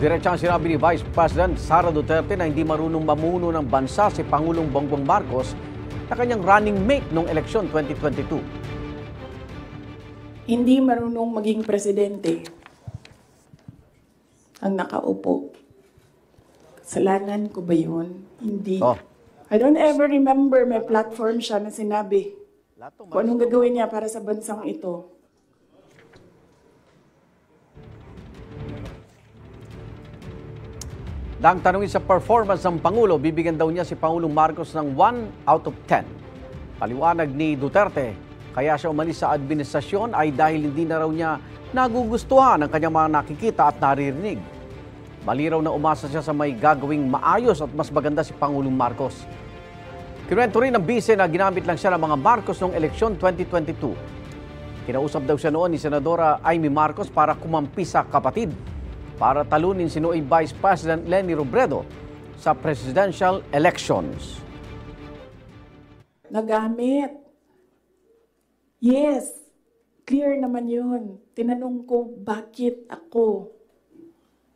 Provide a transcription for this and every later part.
Diretsang sinabi ni Vice President Sara Duterte na hindi marunong mamuno ng bansa si Pangulong Bongbong Marcos na kanyang running mate noong eleksyon 2022. Hindi marunong maging presidente ang nakaupo. Kasalanan ko ba yun? Hindi. I don't ever remember may platform siya na sinabi kung anong gagawin niya para sa bansang ito. Nang tanungin sa performance ng Pangulo, bibigyan daw niya si Pangulong Marcos ng 1 out of 10. Paliwanag ni Duterte, kaya siya umalis sa administrasyon ay dahil hindi na raw niya nagugustuhan ang kanyang mga nakikita at naririnig. Maliraw na umasa siya sa may gagawing maayos at mas maganda si Pangulong Marcos. Kinuwento rin ng bise na ginamit lang siya ng mga Marcos noong eleksyon 2022. Kinausap daw siya noon ni Senadora Amy Marcos para kumampi sa kapatid para talunin si noong Vice President Leni Robredo sa presidential elections. Nagamit. Yes, clear naman yun. Tinanong ko, bakit ako?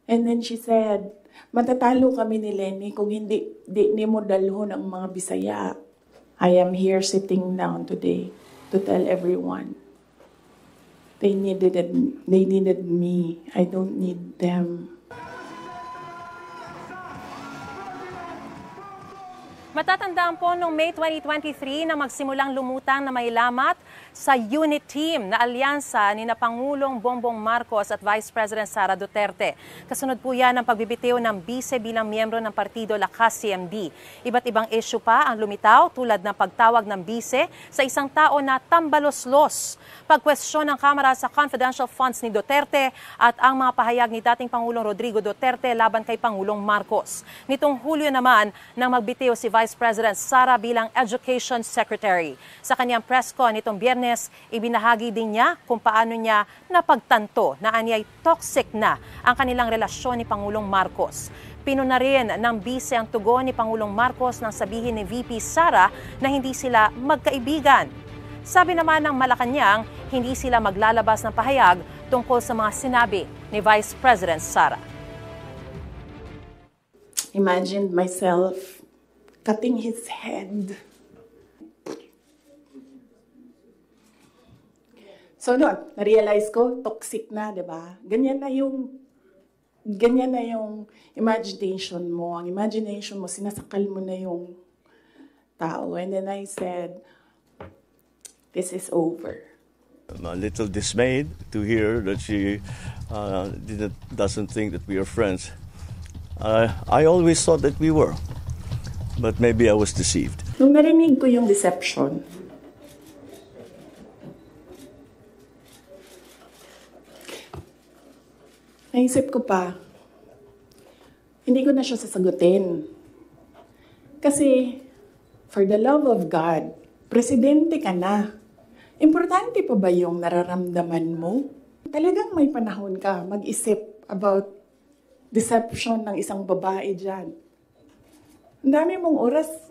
And then she said, matatalo kami ni Leni kung hindi mo dalhon ang mga Bisaya. I am here sitting down today to tell everyone. They needed me. I don't need them. Matatandaan po noong May 2023 na magsimulang lumutang na may lamat sa unit team na alyansa ni na Pangulong Bongbong Marcos at Vice President Sara Duterte. Kasunod po yan ang pagbibitiw ng bise bilang miyembro ng Partido Lakas CMD. Iba't ibang issue pa ang lumitaw tulad ng pagtawag ng bise sa isang tao na tambalos-los, pagkwestiyon ng Kamara sa confidential funds ni Duterte at ang mga pahayag ni dating Pangulong Rodrigo Duterte laban kay Pangulong Marcos. Nitong Hulyo naman nang magbitiw si Vice President Sara bilang Education Secretary. Sa kanyang press con nitong Biyernes, ibinahagi din niya kung paano niya napagtanto na anyay toxic na ang kanilang relasyon ni Pangulong Marcos. Pinuna rin ng bise ang tugon ni Pangulong Marcos nang sabihin ni VP Sara na hindi sila magkaibigan. Sabi naman ng Malacanang, hindi sila maglalabas ng pahayag tungkol sa mga sinabi ni Vice President Sara. Imagine myself cutting his head. So noon, na-realize ko, toxic na, di ba? Ganyan na yung imagination mo. Ang imagination mo, sinasakal mo na yung tao. And then I said, this is over. I'm a little dismayed to hear that she doesn't think that we are friends. I always thought that we were, but maybe I was deceived. Nung narinig ko yung deception, naisip ko pa, hindi ko na siya sasagutin. Kasi, for the love of God, presidente ka na. Importante pa ba yung nararamdaman mo? Talagang may panahon ka mag-isip about deception ng isang babae dyan. Ang dami mong oras.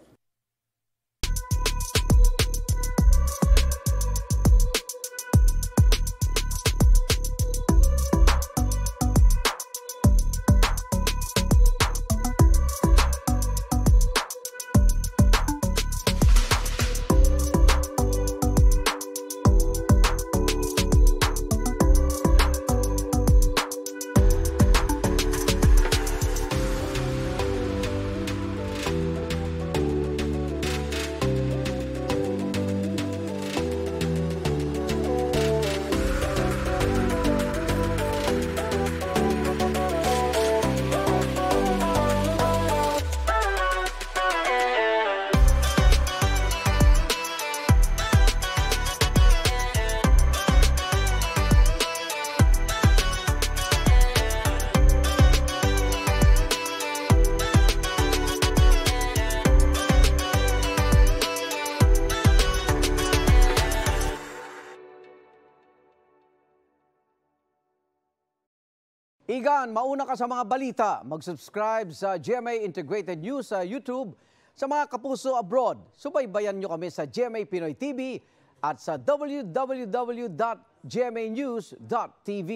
Igan, mauna ka sa mga balita. Mag-subscribe sa GMA Integrated News sa YouTube. Sa mga kapuso abroad, subaybayan nyo kami sa GMA Pinoy TV at sa www.gmanews.tv.